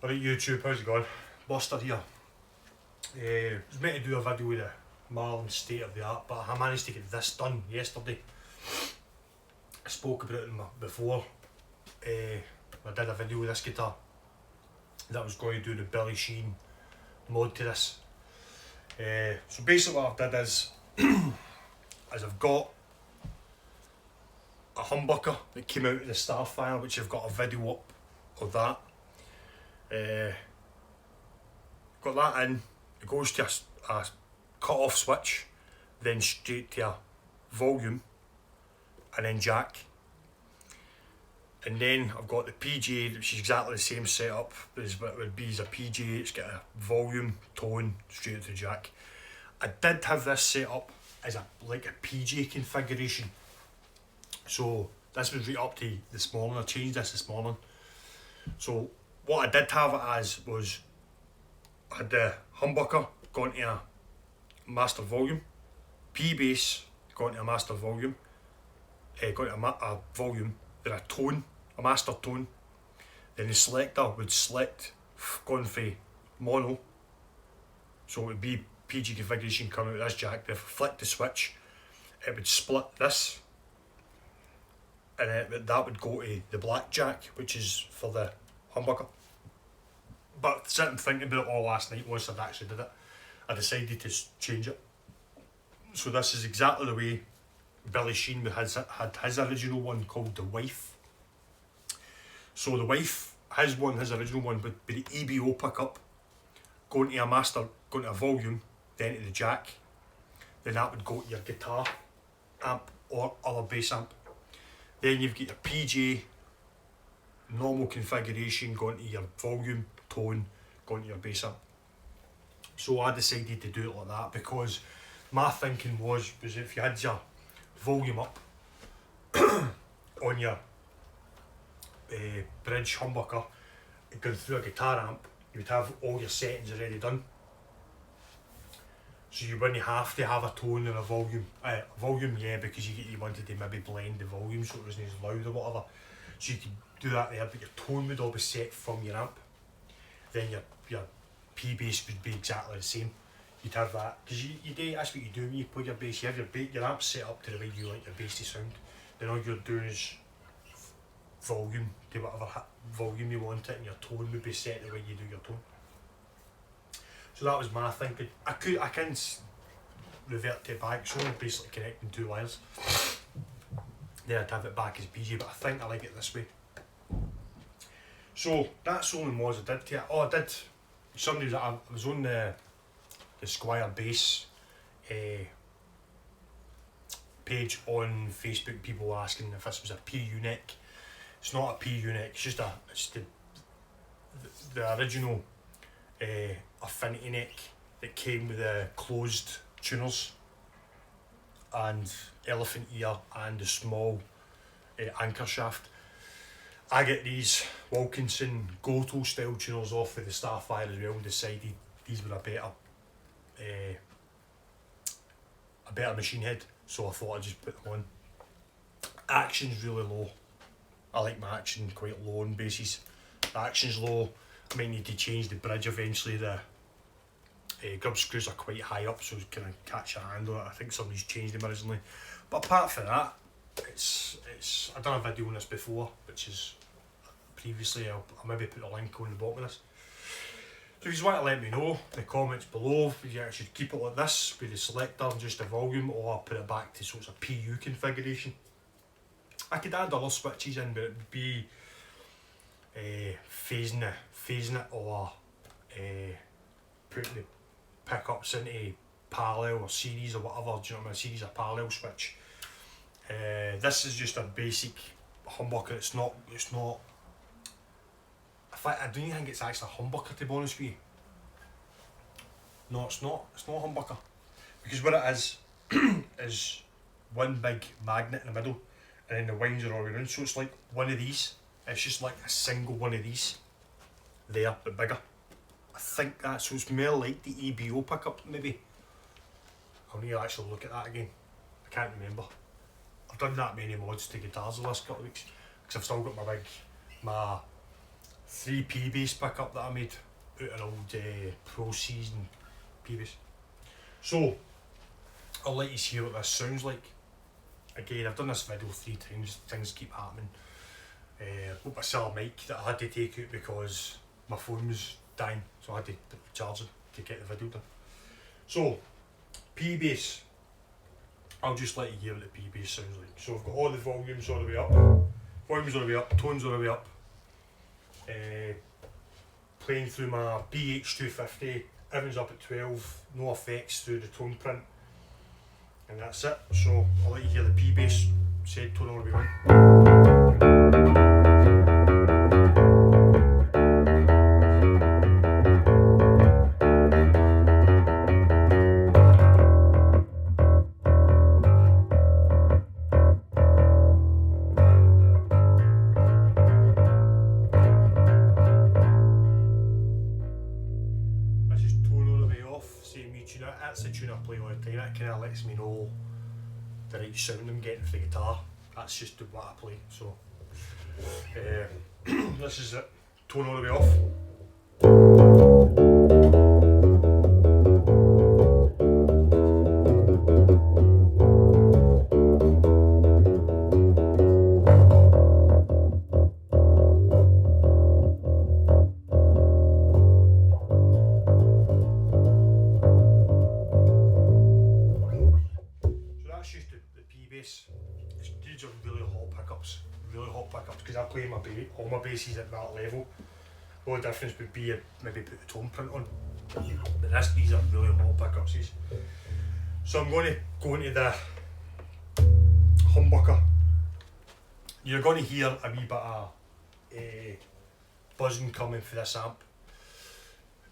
Alright YouTube, how's it going? Buster here. I was meant to do a video with the Marlin state of the art, but I managed to get this done yesterday. I spoke about it before. I did a video with this guitar that was going to do the Billy Sheehan mod to this. So basically what I've did is, I've got a humbucker that came out of the Starfire, which I've got a video up of that. Got that in, it goes to a cut off switch, then straight to a volume, and then jack. And then I've got the PJ, which is exactly the same setup as what it would be as a PJ. It's got a volume, tone, straight to the jack. I did have this set up as a PJ configuration. So this was right up to this morning. I changed this morning. So what I did have it as was, I had the humbucker going to a master volume, Pbass going to a master volume, going to a volume, then a tone, a master tone, then the selector would select going for mono, so it would be PG configuration coming out of this jack. If I flick the switch, it would split this, and that would go to the black jack, which is for the humbucker. But sitting thinking about it all last night, once I'd actually did it, I decided to change it. So this is exactly the way Billy Sheehan had his original one called The Wife. So The Wife, his original one would be the EBO pickup, going to a master, going to a volume, then to the jack. Then that would go to your guitar amp or other bass amp. Then you've got your PJ, normal configuration, going to your volume, tone, going to your bass amp. So I decided to do it like that because my thinking was if you had your volume up on your bridge humbucker going through a guitar amp, you would have all your settings already done. So you wouldn't have to have a tone and a volume. Volume, yeah, because you wanted to maybe blend the volume so it wasn't as loud or whatever. So you could do that there, but your tone would all be set from your amp. Then your P-bass would be exactly the same. You'd have that, because that's what you do when you play your bass. You have your amp set up to the way you like your bass to sound. Then all you're doing is volume to whatever volume you want it, and your tone would be set the way you do your tone. So that was my thinking. I can revert to it back, so I'm basically connecting two wires. Then I'd have it back as PJ, but I think I like it this way. So that's the only mods I did to it. Oh, I did. Somebody I was on the Squire bass page on Facebook. People were asking if this was a PU neck. It's not a PU neck. It's just the original affinity neck that came with the closed tuners and elephant ear and the small anchor shaft. I get these Wilkinson Goto style tuners off of the Starfire as well, and decided these were a better machine head, so I thought I'd just put them on. Action's really low. I like my action quite low on basses. The action's low. I might need to change the bridge eventually. The grub screws are quite high up, so can I catch a hand on it? I think somebody's changed them originally. But apart from that, it's I've done a video on this before, which is previously. I'll maybe put a link on the bottom of this. So if you want to let me know in the comments below if you should keep it like this with the selector and just the volume, or put it back to so it's a PU configuration. I could add other switches in, but it would be phasing it, or putting the pickups into parallel or series or whatever. Do you know what I mean? A series or parallel switch. This is just a basic humbucker. It's not. In fact, I don't even think it's actually a humbucker, to be honest with you. No, it's not. It's not a humbucker, because what it is is one big magnet in the middle, and then the winds are all around. So it's like one of these. It's just like a single one of these there, but bigger. I think that, so it's more like the EBO pickup maybe. I'll need to actually look at that again. I can't remember. I've done that many mods to guitars the last couple of weeks, because I've still got my 3 Pbass pickup that I made out of an old Pro Season Pbass. So I'll let you hear what this sounds like. Again, I've done this video 3 times, things keep happening. Got my silver mic that I had to take out because my phone was dying, so I had to charge it to get the video done. So, Pbass, I'll just let you hear what the Pbass sounds like. So I've got all the volumes all the way up, tones all the way up, playing through my BH250, everything's up at 12, no effects through the tone print, and that's it. So I'll let you hear the Pbass, said tone all the way on. That's the tune I play all the time. That kind of lets me know the right sound I'm getting for the guitar. That's just what I play. So this is it. Tone all the way off. These are really hot pickups, because I play all my basses at that level. The only difference would be maybe put the tone print on, but these are really hot pickups. So I'm going to go into the humbucker. You're going to hear a wee bit of buzzing coming for this amp.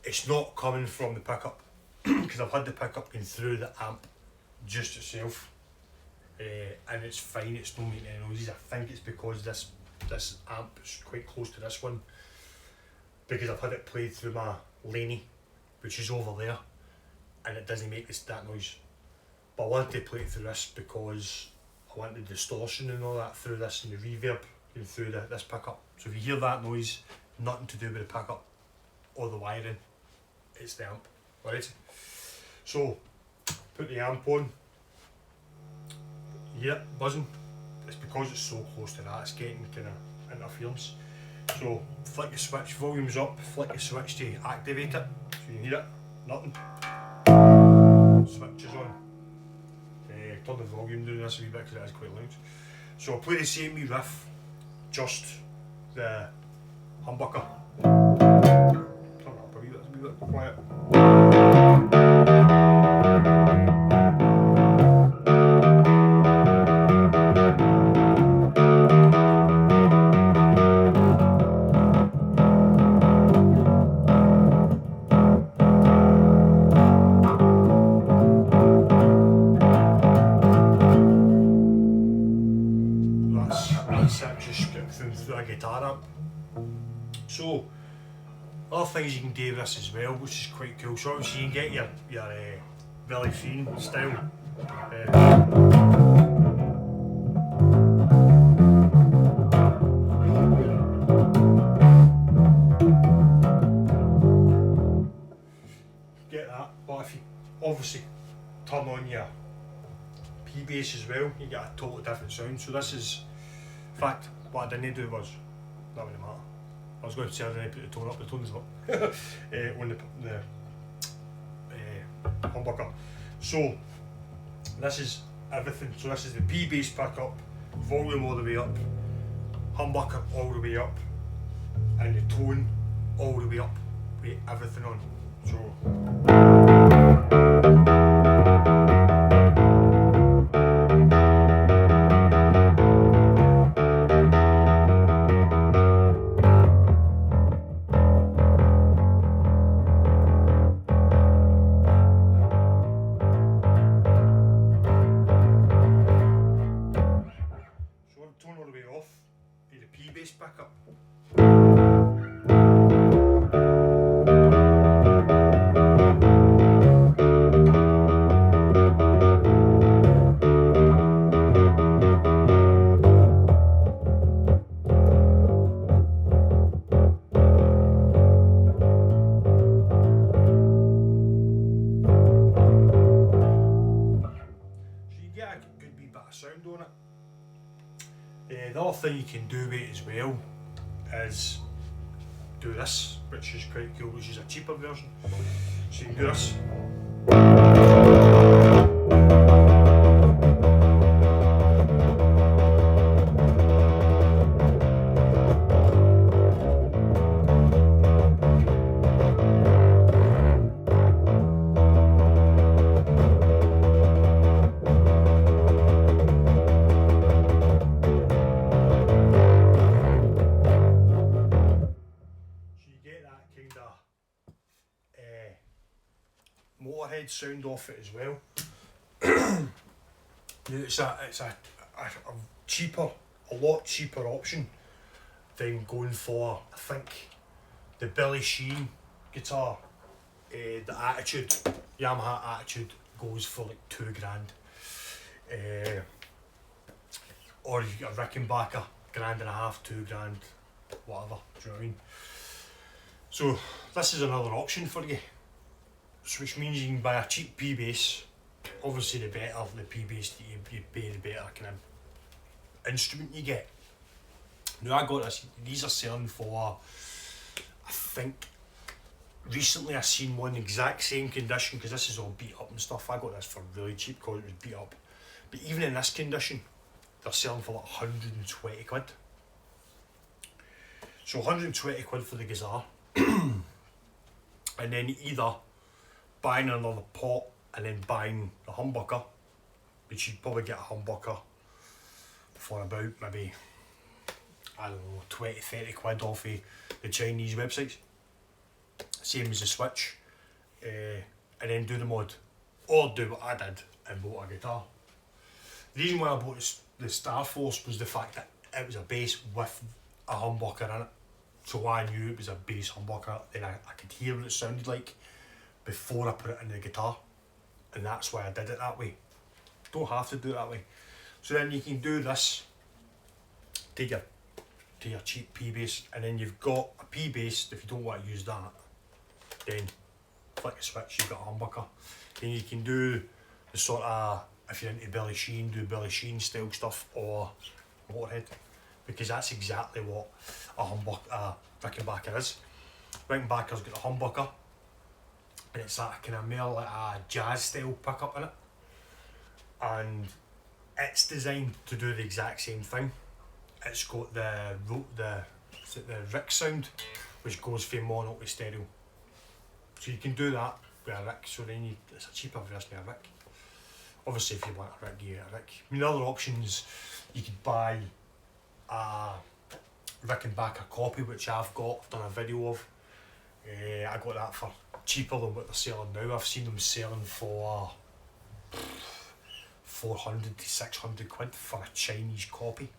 It's not coming from the pickup, because I've had the pickup going through the amp just itself. And it's fine, it's not making any noises. I think it's because this amp is quite close to this one, because I've had it played through my Laney, which is over there, and it doesn't make that noise. But I wanted to play it through this because I want the distortion and all that through this, and the reverb going through this pickup. So if you hear that noise, nothing to do with the pickup or the wiring, it's the amp. Alright, so put the amp on. Yeah, buzzing. It's because it's so close to that, it's getting kind of interference. So flick the switch, volume's up, flick the switch to activate it, so you can hear it, nothing. Switch is on. Turn the volume down this a wee bit because it is quite loud. So I'll play the same wee riff, just the humbucker. Turn it up a wee bit quiet. Just getting through a guitar amp. So other things you can do with this as well, which is quite cool. So obviously you can get your Billy Sheehan style. Get that, but if you obviously turn on your Pbass as well, you get a totally different sound. So this is, in fact, what I didn't do was, that wouldn't matter. I was going to say I didn't put the tone up, the tone's up on the humbucker. So this is everything. So this is the Pbass pickup, volume all the way up, humbucker all the way up, and the tone all the way up with everything on. So tone all the way off, be the Pbass pickup. thing you can do with it as well is do this, which is quite cool, which is a cheaper version. So you can do this. Motorhead sound off it as well. It's a cheaper, a lot cheaper option than going for, I think, the Billy Sheehan guitar. The Attitude, Yamaha Attitude goes for like $2,000. Or you get a Rickenbacker, $1.5, $2,000, whatever, do you know what I mean? So this is another option for you. So which means you can buy a cheap Pbass. Obviously the better the Pbass that you pay, the better kind of instrument you get. Now I got this, these are selling for, I think, recently I seen one exact same condition, because this is all beat up and stuff. I got this for really cheap because it was beat up. But even in this condition, they're selling for like 120 quid. So 120 quid for the guitar. And then either buying another pot and then buying the humbucker, which you'd probably get a humbucker for about maybe, I don't know, 20-30 quid off of the Chinese websites. Same as the switch. And then do the mod. Or do what I did and bought a guitar. The reason why I bought the Star Force was the fact that it was a bass with a humbucker in it. So I knew it was a bass humbucker, then I could hear what it sounded like before I put it in the guitar. And that's why I did it that way. Don't have to do it that way. So then you can do this to your cheap Pbass, and then you've got a Pbass. If you don't want to use that, then flick a switch, you've got a humbucker. Then you can do the sort of, if you're into Billy Sheehan, do Billy Sheehan style stuff, or Motorhead, because that's exactly what a Rickenbacker is. Rickenbacker's got a humbucker, and it's that kind of more like a jazz style pickup in it, and it's designed to do the exact same thing. It's got the Rick sound, which goes from mono to stereo. So you can do that with a Rick, so then it's a cheaper version of a Rick. Obviously if you want a Rick, you get a Rick. I mean, other options, you could buy a Rickenbacker copy, which I've done a video of. I got that for cheaper than what they're selling now. I've seen them selling for 400 to 600 quid for a Chinese copy.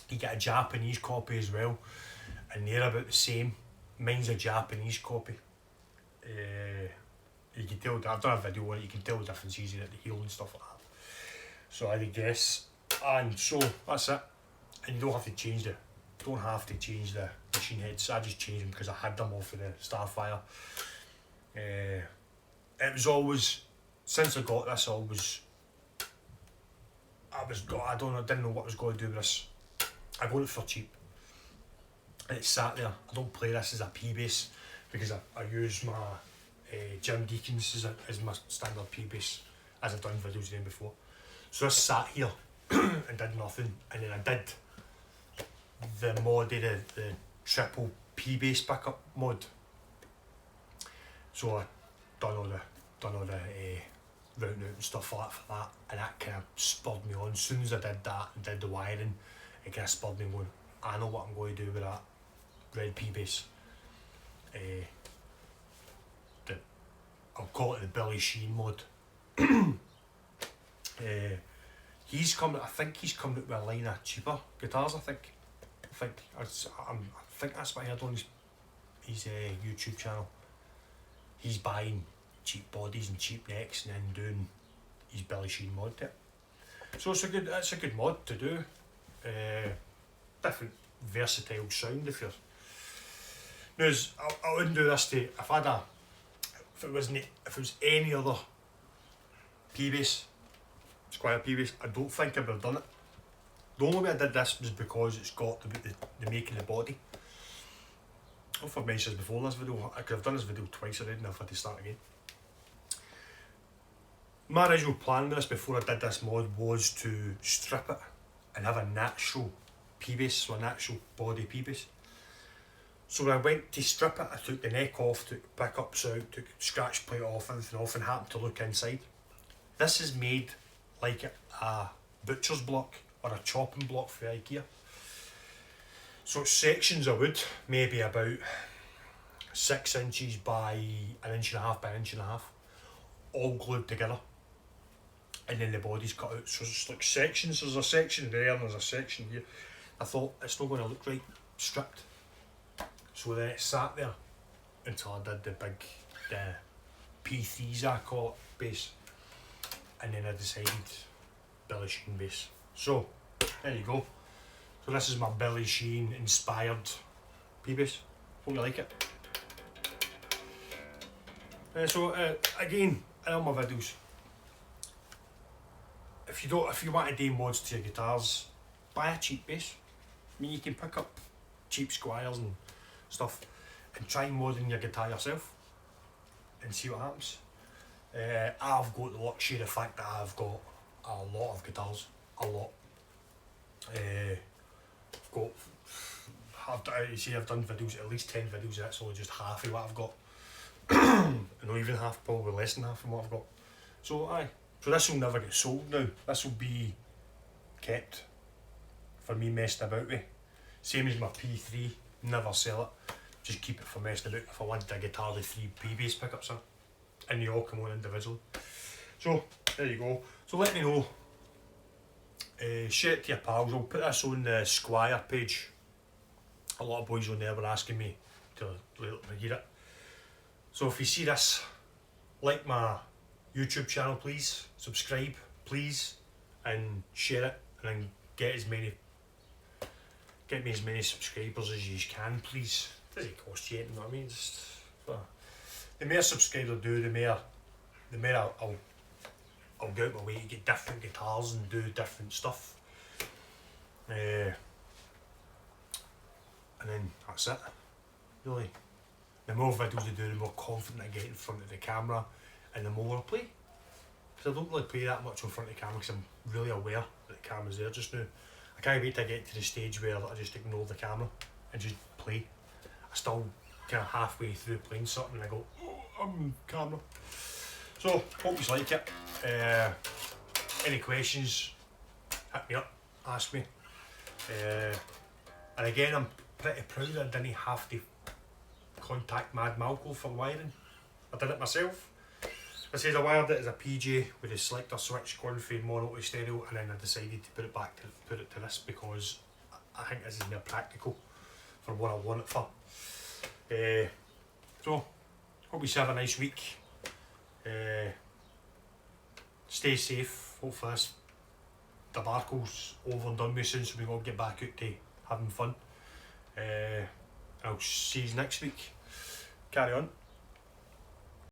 You get a Japanese copy as well, and they're about the same. Mine's a Japanese copy. You can tell, I've done a video on it, you can tell the difference easily at the heel and stuff like that. So I would guess, and so that's it. And you don't have to change the machine heads. I just changed them because I had them off of the Starfire. It was always, since I got this, I didn't know what I was going to do with this. I got it for cheap, and it sat there. I don't play this as a Pbass because I use my Jim Deakins as my standard Pbass, as I've done videos with them before. So I sat here and did nothing, and then I did the mod, the triple Pbass pickup mod. So I done all the routing out and stuff like that for that, and that kind of spurred me on. As soon as I did that and did the wiring, it kind of spurred me on. I know what I'm going to do with that red Pbass. I'll call it the Billy Sheehan mod. He's coming. I think he's coming out with a line of cheaper guitars. I think that's what I heard on his YouTube channel. He's buying cheap bodies and cheap necks and then doing his Billy Sheehan mod to it. So it's a good mod to do. Different versatile sound if you're. Now I wouldn't do this to if it was any other Pbass, Squire Pbass, I don't think I would have done it. The only way I did this was because it's got the making the body. I don't know if I've mentioned this before in this video. I could have done this video twice already and I've had to start again. My original plan with this before I did this mod was to strip it and have a natural Pbass, so a natural body Pbass. So when I went to strip it, I took the neck off, took pickups out, took scratch plate off, everything off, and happened to look inside. This is made like a butcher's block or a chopping block for IKEA. So it's sections of wood, maybe about 6 inches by 1.5 inches by 1.5 inches, all glued together. And then the body's cut out. So it's like sections. There's a section there and there's a section here. I thought it's not going to look right stripped. So then it sat there until I did the big P3s I call it bass. And then I decided Billy Sheehan bass. So there you go. So this is my Billy Sheehan inspired Pbass. Hope you like it. So again, in all my videos, if you want to do mods to your guitars, buy a cheap bass. I mean, you can pick up cheap Squires and stuff and try modding your guitar yourself and see what happens. I've got the luxury of the fact that I've got a lot of guitars, a lot. I've done videos, at least 10 videos, that's only just half of what I've got. Not even half, probably less than half of what I've got. So aye, so this will never get sold now. This will be kept for me messing about with. Same as my P3, never sell it. Just keep it for messing about. If I wanted a guitar with 3 Pbass pickups in, and they all come on individually. So there you go. So let me know. Share it to your pals. I'll put this on the Squire page. A lot of boys on there were asking me to hear it. So if you see this, like my YouTube channel please, subscribe please, and share it, and then get me as many subscribers as you can please. It doesn't cost you anything, you know what I mean? Just, the more subscribers I do, the more I'll go out my way to get different guitars and do different stuff. And then that's it, really. The more videos I do, the more confident I get in front of the camera, and the more I play. Because I don't really play that much in front of the camera because I'm really aware that the camera's there just now. I can't wait to get to the stage where I just ignore the camera and just play. I still kind of halfway through playing something and I go, oh, I'm camera. So, hope you like it. Any questions, hit me up, ask me. And again, I'm pretty proud that I didn't have to contact Mad Malco for wiring. I did it myself. I said I wired it as a PJ with a selector switch going from mono to stereo, and then I decided to put it to this because I think this is more practical for what I want it for. So, hope you have a nice week. Stay safe. Hopefully this debacle's over and done with soon, so we can all get back out to having fun. I'll see you next week. Carry on.